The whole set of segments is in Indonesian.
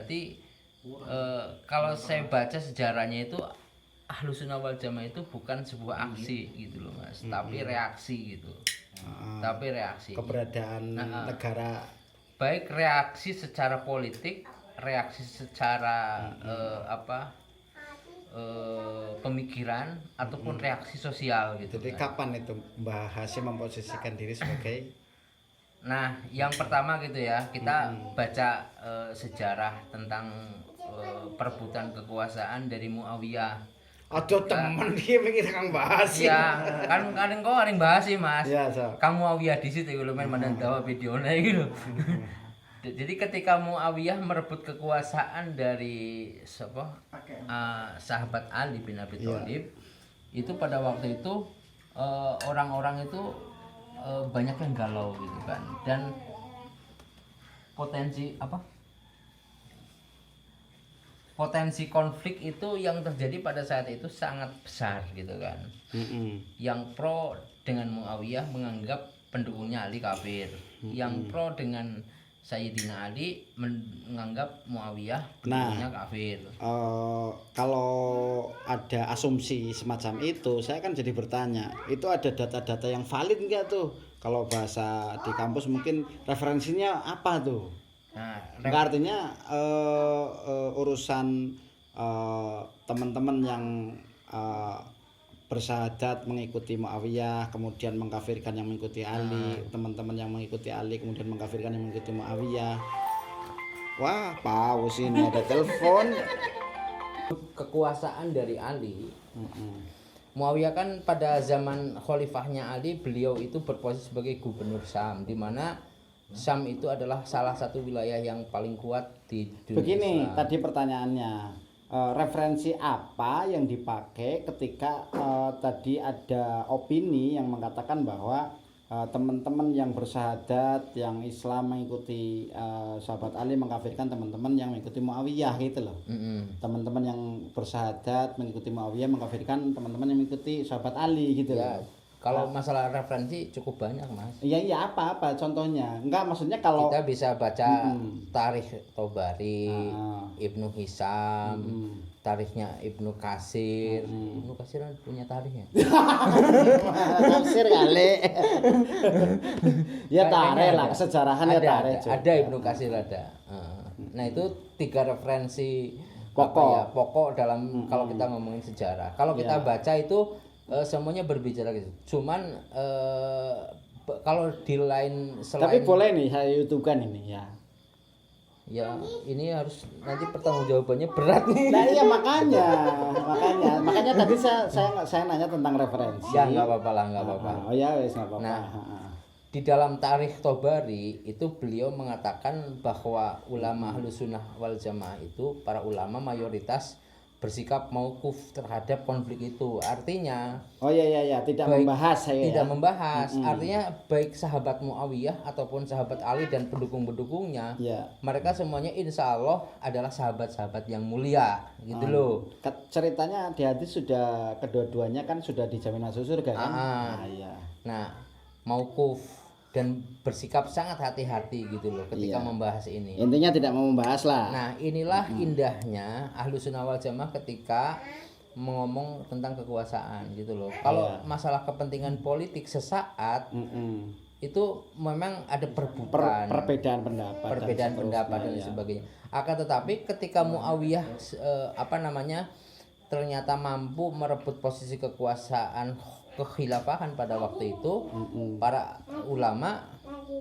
berarti kalau saya baca sejarahnya itu Ahlus Sunnah wal Jamaah itu bukan sebuah aksi gitu loh Mas, tapi reaksi gitu. Tapi reaksi. Keberadaan negara, baik reaksi secara politik, reaksi secara pemikiran ataupun reaksi sosial gitu. jadi kapan itu Mbah Hasyim memposisikan diri sebagai Nah, yang pertama gitu ya, kita baca sejarah tentang perebutan kekuasaan dari Muawiyah. aduh temen iki mikir Kang bahas Iya, kan kadang kok ada bahas sih Mas. Iya, so. Kang Muawiyah di situ kalau main mana tahu videonya gitu. Jadi ketika Muawiyah merebut kekuasaan dari siapa? Sahabat Ali bin Abi Thalib, itu pada waktu itu orang-orang itu banyak yang galau gitu kan, dan potensi konflik itu yang terjadi pada saat itu sangat besar gitu kan. Yang pro dengan Muawiyah menganggap pendukungnya Ali kafir, yang pro dengan Sayyidina Ali menganggap Muawiyah pendukungnya kafir. Kalau ada asumsi semacam itu, saya kan jadi bertanya, itu ada data-data yang valid enggak tuh? Kalau bahasa di kampus mungkin referensinya apa tuh? Nah, artinya urusan teman-teman yang bersahadat mengikuti Muawiyah, kemudian mengkafirkan yang mengikuti Ali, teman-teman yang mengikuti Ali kemudian mengkafirkan yang mengikuti Muawiyah. Wah, paus ini ada telepon. Kekuasaan dari Ali, Muawiyah kan pada zaman khalifahnya Ali, beliau itu berposisi sebagai gubernur Syam, di mana Syam itu adalah salah satu wilayah yang paling kuat di dunia. Begini, Islam. tadi pertanyaannya, referensi apa yang dipakai ketika tadi ada opini yang mengatakan bahwa teman-teman yang bersahadat, yang Islam mengikuti sahabat Ali mengkafirkan teman-teman yang mengikuti Muawiyah gitu loh. Teman-teman yang bersahadat mengikuti Muawiyah mengkafirkan teman-teman yang mengikuti sahabat Ali gitu Ya, loh. kalau masalah referensi cukup banyak Mas. Iya apa contohnya? Enggak, maksudnya kalau Kita bisa baca Tarikh Tobari, Ibnu Hisam, tarikhnya Ibnu Katsir. Ibnu Katsir kan punya tarikhnya. tafsir kali. Ya tarikh lah, kesejarahan ya tarikh. Ada Ibnu Katsir ada. Nah, itu 3 referensi pokok pokok dalam kalau kita ngomongin sejarah. Kalau kita baca itu semuanya berbicara gitu. Cuman kalau di lain selain, tapi boleh nih saya YouTubekan ini ya. Ya, ini harus nanti pertanggungjawabannya berat nih. Nah iya makanya tadi saya nanya tentang referensi. Ya nggak apa-apa lah, nggak apa-apa. Oh ya wes nggak apa-apa. Nah, di dalam Tarikh Tobari itu beliau mengatakan bahwa ulama Ahlus Sunnah wal Jamaah itu, para ulama mayoritas bersikap mauquf terhadap konflik itu. Artinya tidak membahas saya. Tidak membahas. Artinya baik sahabat Muawiyah ataupun sahabat Ali dan pendukung-pendukungnya, mereka semuanya insya Allah adalah sahabat-sahabat yang mulia gitu loh. Ceritanya di hadis sudah kedua-duanya kan sudah dijamin masuk surga kan. Nah, mauquf dan bersikap sangat hati-hati gitu loh ketika membahas ini. Intinya tidak mau membahas lah. Nah, inilah indahnya Ahlus Sunnah wal Jamaah ketika ngomong tentang kekuasaan gitu loh. Kalau masalah kepentingan politik sesaat itu memang ada perbedaan pendapat dan sebagainya. Akan tetapi ketika Muawiyah ternyata mampu merebut posisi kekuasaan kekhilafahan pada waktu itu, para ulama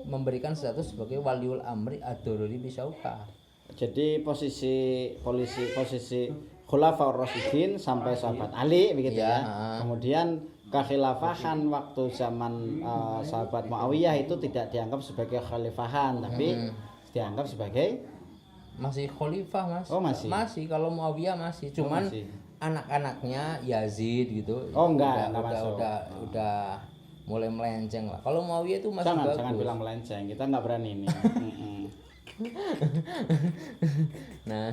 memberikan status sebagai waliul amri ad-daruri bisyauka. Jadi posisi Khulafaur Rasyidin sampai sahabat Ali begitu ya. Kemudian kekhilafahan waktu zaman sahabat Muawiyah itu tidak dianggap sebagai khalifahan, tapi dianggap sebagai masih khalifah Mas. Oh masih. Masih, kalau Muawiyah masih, cuman anak-anaknya Yazid gitu. Udah mulai melenceng lah. Kalau Muawiyah itu masih bagus. Jangan bilang melenceng, kita nggak berani ini. Nah,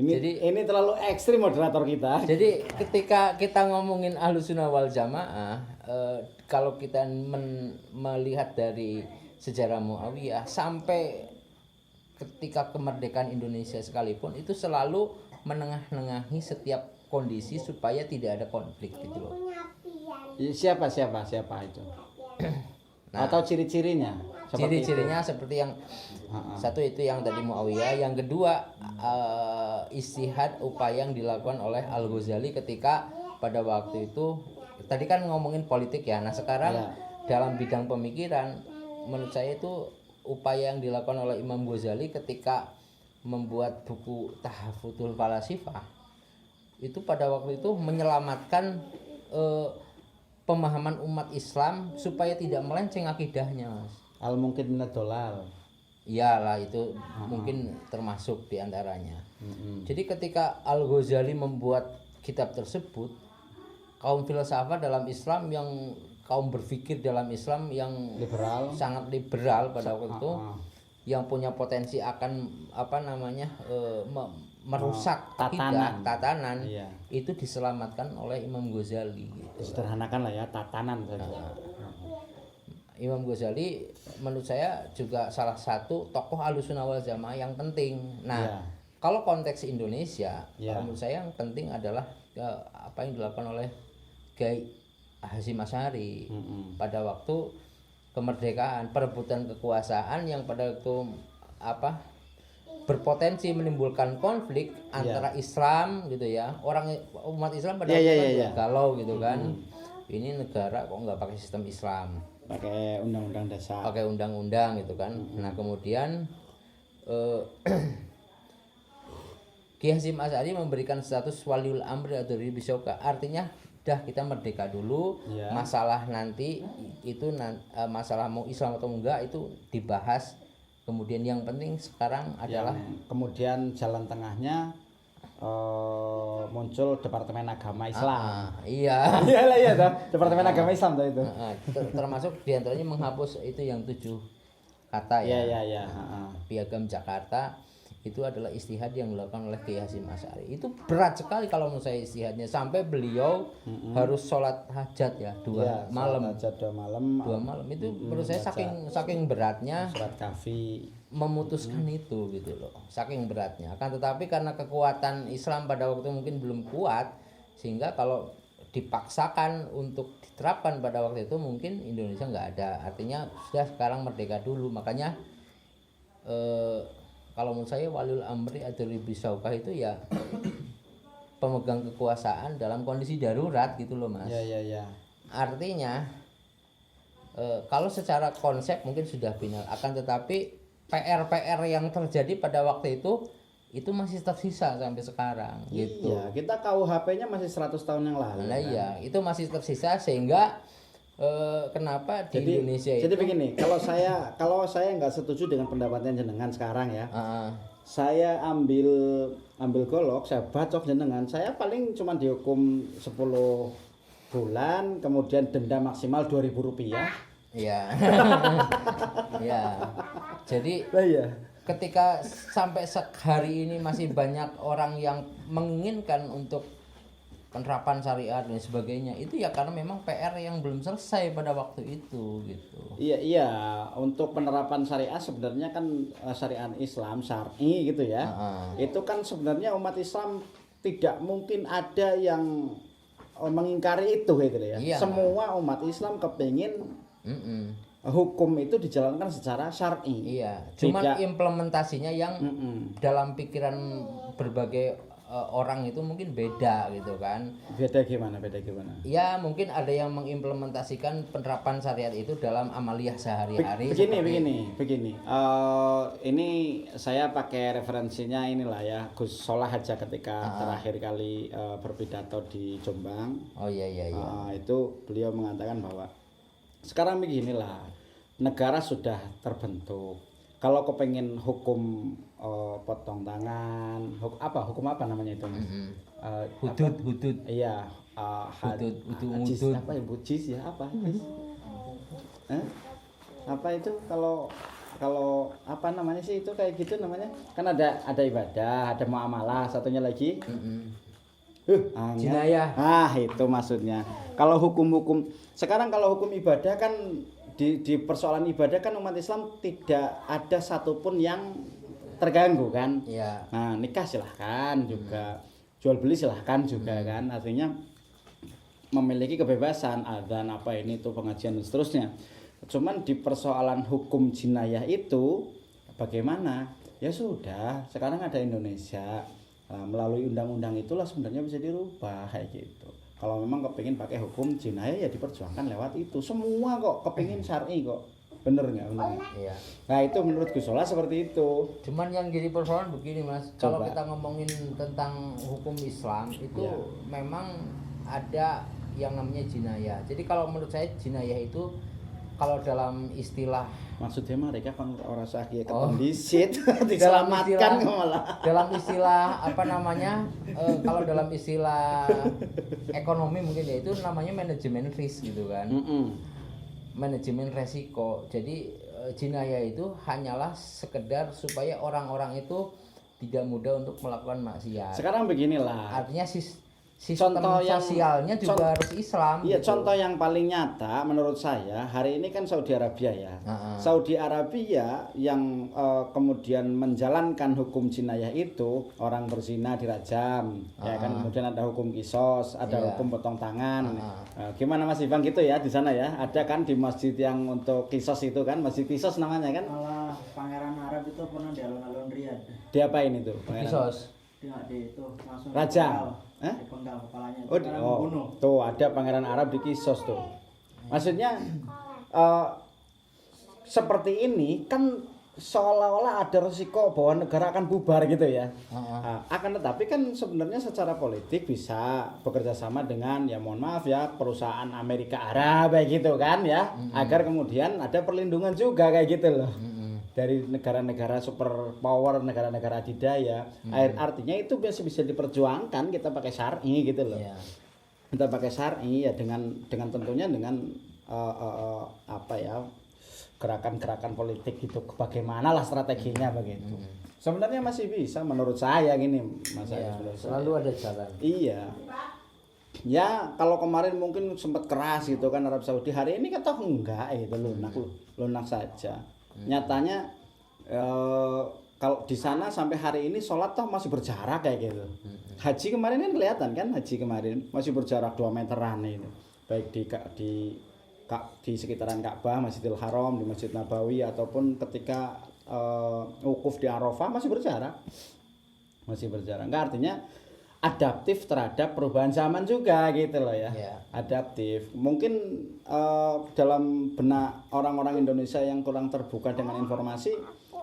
ini terlalu ekstrim moderator kita. Jadi ketika kita ngomongin Ahlus Sunnah wal Jamaah, kalau kita melihat dari sejarah Muawiyah sampai ketika kemerdekaan Indonesia sekalipun itu selalu menengah-nengahi setiap kondisi supaya tidak ada konflik gitu loh. Siapa itu? Nah, atau ciri-cirinya? Ciri-cirinya seperti yang satu itu yang tadi Muawiyah, yang kedua istihad upaya yang dilakukan oleh Al-Ghazali ketika pada waktu itu tadi kan ngomongin politik ya. Nah, sekarang dalam bidang pemikiran menurut saya itu upaya yang dilakukan oleh Imam Ghazali ketika membuat buku Tahaffudzul Falasifah itu pada waktu itu menyelamatkan pemahaman umat Islam supaya tidak melenceng akidahnya, Mas. Mungkin minad dolal. Iyalah itu mungkin termasuk diantaranya. Jadi ketika Al-Ghazali membuat kitab tersebut, kaum filsafat dalam Islam yang kaum berpikir dalam Islam yang liberal, sangat liberal pada waktu itu, yang punya potensi akan merusak tatanan iya. Itu diselamatkan oleh Imam Ghazali gitu. Sederhanakan lah ya, tatanan saja. Imam Ghazali menurut saya juga salah satu tokoh Ahlussunnah wal Jamaah yang penting. Nah, kalau konteks Indonesia, menurut saya yang penting adalah apa yang dilakukan oleh Kiai Hasyim Asy'ari pada waktu kemerdekaan, perebutan kekuasaan yang pada waktu berpotensi menimbulkan konflik antara Islam gitu ya, umat Islam pada waktu itu galau gitu kan. Ini negara kok nggak pakai sistem Islam, pakai undang-undang dasar, pakai undang-undang gitu kan. Nah kemudian Kiai Hasyim Asy'ari memberikan status waliul amri ad-Durri bisyauka, artinya dah kita merdeka dulu, masalah nanti itu masalah mau Islam atau enggak itu dibahas. Kemudian yang penting sekarang adalah kemudian jalan tengahnya muncul Departemen Agama Islam. Iya. Iya toh, Departemen Agama Islam toh itu. Termasuk diantaranya menghapus itu yang 7 kata ya. Iya. Piagam Jakarta itu adalah istihad yang dilakukan oleh Kiai Hasyim Asy'ari. Itu berat sekali kalau menurut saya istihadnya, sampai beliau harus sholat hajat ya 2 malam. Hajat 2 malam. 2 malam itu menurut saya saking beratnya surat kafi memutuskan itu gitu loh. Saking beratnya. Akan tetapi karena kekuatan Islam pada waktu itu mungkin belum kuat, sehingga kalau dipaksakan untuk diterapkan pada waktu itu mungkin Indonesia nggak ada. Artinya sudah sekarang merdeka dulu. Makanya kalau menurut saya waliul amri ad-Durri bisyauka itu ya pemegang kekuasaan dalam kondisi darurat gitu loh, Mas. Iya. Artinya kalau secara konsep mungkin sudah final, akan tetapi PR yang terjadi pada waktu itu masih tersisa sampai sekarang gitu. Iya, kita KUHP-nya masih 100 tahun yang lalu. Nah, iya, itu masih tersisa sehingga kenapa di Indonesia itu. Jadi begini, kalau saya nggak setuju dengan pendapatnya jenengan sekarang ya. Saya ambil golok, saya bacok jenengan, saya paling cuma dihukum 10 bulan, kemudian denda maksimal Rp2.000. Iya. Iya. Jadi ketika sampai hari ini masih banyak orang yang menginginkan untuk penerapan syariat dan sebagainya, itu ya karena memang PR yang belum selesai pada waktu itu gitu. Iya, untuk penerapan syariat sebenarnya kan syariat Islam syar'i gitu ya. Itu kan sebenarnya umat Islam tidak mungkin ada yang mengingkari itu gitu ya. Iya. Semua umat Islam kepingin hukum itu dijalankan secara syar'i. Iya. Cuman implementasinya yang dalam pikiran berbagai orang itu mungkin beda gitu kan. Beda gimana? Ya mungkin ada yang mengimplementasikan penerapan syariat itu dalam amaliyah sehari-hari. Begini. Ini saya pakai referensinya inilah ya, Gus Solah aja ketika terakhir kali berpidato di Jombang. Oh iya. Itu beliau mengatakan bahwa sekarang beginilah, negara sudah terbentuk. Kalau kepengen hukum potong tangan, hukum apa namanya itu? Hudud. Iya, hudud. Apa ya, bujis ya apa? Apa itu kalau apa namanya sih itu kayak gitu namanya? Kan ada ibadah, ada muamalah, satunya lagi. Jinayah. Itu maksudnya. Kalau hukum sekarang kalau hukum ibadah kan di persoalan ibadah kan umat Islam tidak ada satupun yang terganggu kan. Iya. Nah, nikah silahkan juga, jual beli silahkan juga kan. Artinya memiliki kebebasan, adzan apa ini tuh pengajian dan seterusnya. Cuman di persoalan hukum jinayah itu bagaimana? Ya sudah, sekarang ada Indonesia. Nah, melalui undang-undang itulah sebenarnya bisa dirubah kayak gitu. Kalau memang kepingin pakai hukum jinayah ya diperjuangkan lewat itu. Semua kok kepingin syar'i kok. Bener nggak? Iya. Nah itu menurut Gusola seperti itu. Cuman yang jadi persoalan begini Mas, kalau Coba. kita ngomongin tentang hukum Islam itu Ya. memang ada yang namanya jinayah. Jadi kalau menurut saya jinayah itu kalau dalam istilah Maksudnya mereka kan orang sahih Oh. disit dalam diselamatkan istilah, malah. dalam istilah apa namanya kalau dalam istilah ekonomi mungkin ya itu namanya manajemen risk gitu kan. Manajemen resiko. Jadi jinayah itu hanyalah sekedar supaya orang-orang itu tidak mudah untuk melakukan maksiat. Sekarang beginilah. Artinya sistem Contoh yang- sosialnya juga harus Islam. Iya, gitu. contoh yang paling nyata menurut saya hari ini kan Saudi Arabia ya. Saudi Arabia yang kemudian menjalankan hukum jinayah itu orang berzina dirajam, ya kan, kemudian ada hukum kisos, ada Iya. hukum potong tangan. Gimana Mas Ibang gitu ya di sana ya? Ada kan di masjid yang untuk kisos itu kan, Masjid Kisos namanya kan? Malah Pangeran Arab itu pernah di alun-alun Riyadh. Diapain itu? Pangeran? Kisos. Dia di itu langsung Rajam. dipenggal kepalanya. Itu Oh, karena oh, membunuh. tuh ada Pangeran Arab di Kisos tuh. Maksudnya seperti ini kan seolah-olah ada resiko bahwa negara akan bubar gitu ya. Akan tetapi kan sebenarnya secara politik bisa bekerja sama dengan ya mohon maaf ya perusahaan Amerika Arab kayak gitu kan ya, agar kemudian ada perlindungan juga kayak gitu loh. Dari negara-negara super power, negara-negara adidaya. Artinya itu bisa diperjuangkan kita pakai syar'i gitu loh. Iya. Kita pakai syar'i ya dengan tentunya dengan apa ya gerakan-gerakan politik gitu, bagaimana lah strateginya begitu. Sebenarnya masih bisa menurut saya gini Mas Iya, Agus, menurut saya. selalu ada jalan. Iya. Ya kalau kemarin mungkin sempat keras gitu kan Arab Saudi, hari ini kan toh enggak gitu, lunak saja. Nyatanya kalau di sana sampai hari ini sholat toh masih berjarak kayak gitu. Haji kemarin kan kelihatan kan, haji kemarin masih berjarak 2 meteran itu. Baik di sekitaran Ka'bah, Masjidil Haram, di Masjid Nabawi ataupun ketika wukuf di Arafah masih berjarak. Masih berjarak. Enggak, artinya adaptif terhadap perubahan zaman juga gitu loh ya. Iya. Adaptif. Mungkin dalam benak orang-orang Indonesia yang kurang terbuka dengan informasi,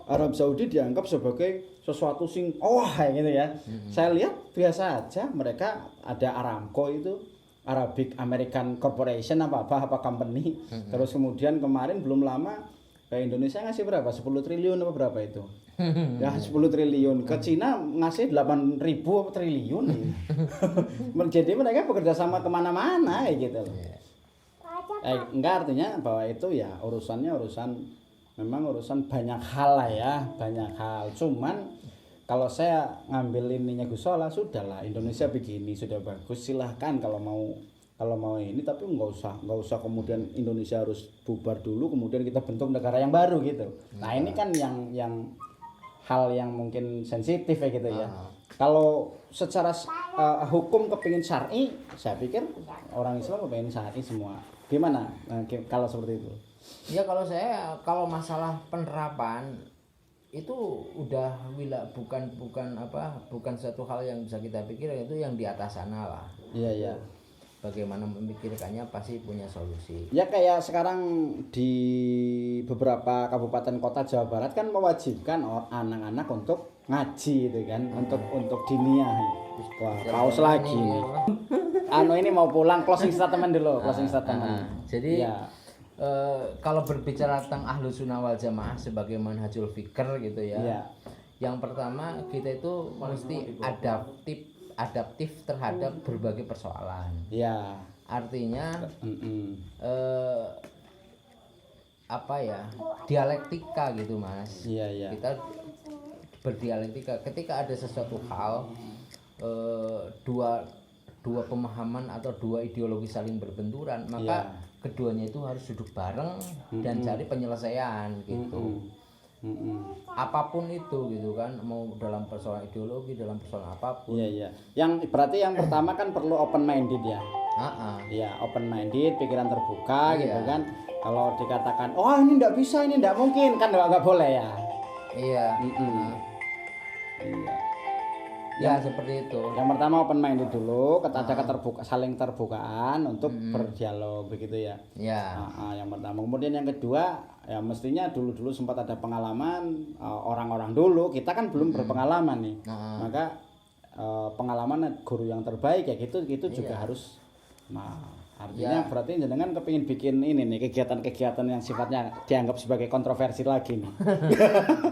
Arab Saudi dianggap sebagai sesuatu sing kayak gitu ya. Saya lihat biasa aja, mereka ada Aramco itu, Arabic American Corporation apa company. Terus kemudian kemarin belum lama Indonesia ngasih berapa? 10 triliun apa berapa itu? Ya 10 triliun. Ke Cina ngasih 8.000 triliun. Jadi mereka bekerja sama kemana-mana gitu loh. Enggak, artinya bahwa itu ya memang urusan banyak hal lah ya, banyak hal. Cuman kalau saya ngambil ininya Gusola, sudahlah Indonesia begini sudah bagus, silahkan kalau mau ini, tapi nggak usah kemudian Indonesia harus bubar dulu kemudian kita bentuk negara yang baru gitu. Nah ini kan yang hal yang mungkin sensitif ya gitu ya. Kalau secara hukum kepingin syar'i, saya pikir orang Islam kepingin syar'i semua. Gimana kalau seperti itu? Ya kalau masalah penerapan itu udah bukan satu hal yang bisa kita pikir, itu yang di atas sana lah. Iya iya. Bagaimana memikirkannya pasti punya solusi. Ya kayak sekarang di beberapa kabupaten kota Jawa Barat kan mewajibkan anak-anak untuk ngaji itu kan, untuk diniyah. Wah, paus lagi nih. Ini mau pulang, closing statement dulu, closing statement. Jadi ya. Kalau berbicara tentang ahlu sunnah wal jamaah sebagai manhajul fikr gitu ya. Iya. Yang pertama kita itu mesti adaptif terhadap berbagai persoalan. Ya. Artinya dialektika gitu Mas. Iya iya. Kita berdialektika ketika ada sesuatu hal dua pemahaman atau dua ideologi saling berbenturan, maka keduanya itu harus duduk bareng dan cari penyelesaian gitu. apapun itu gitu kan, mau dalam persoalan ideologi, dalam persoalan apapun. Iya iya. Yang berarti yang pertama kan perlu open minded ya. Iya, open minded, pikiran terbuka gitu kan. Kalau dikatakan, oh ini enggak bisa, ini enggak mungkin, kan enggak boleh ya. Iya. Iya. Ya seperti itu. Yang pertama open minded dulu, ada saling terbukaan untuk berdialog begitu ya. Ya. Yang pertama. Kemudian yang kedua, ya mestinya dulu sempat ada pengalaman orang-orang dulu, kita kan belum berpengalaman nih. Maka pengalaman guru yang terbaik ya gitu juga harus. Nah, artinya berarti jenengan kepingin bikin ini nih kegiatan-kegiatan yang sifatnya dianggap sebagai kontroversi lagi nih.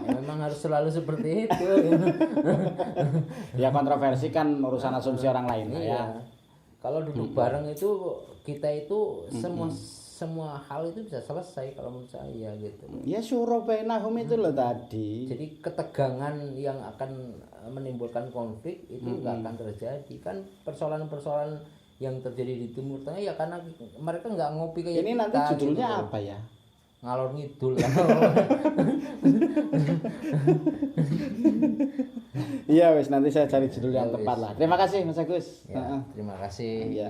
Ya, memang harus selalu seperti itu. Ya kontroversi kan urusan asumsi orang lain ya. Kalau duduk bareng itu kita itu semua hal itu bisa selesai kalau menurut saya gitu. Ya syura bainahum itu loh tadi. Jadi ketegangan yang akan menimbulkan konflik itu nggak akan terjadi. Kan persoalan-persoalan yang terjadi di Timur Tengah ya karena mereka nggak ngopi kayak ini kita. Nanti judulnya gitu. apa ya? Ngalor ngidul. Iya wes nanti saya cari judul yang tepat lah. Terima kasih Mas Agus. Ya, terima kasih.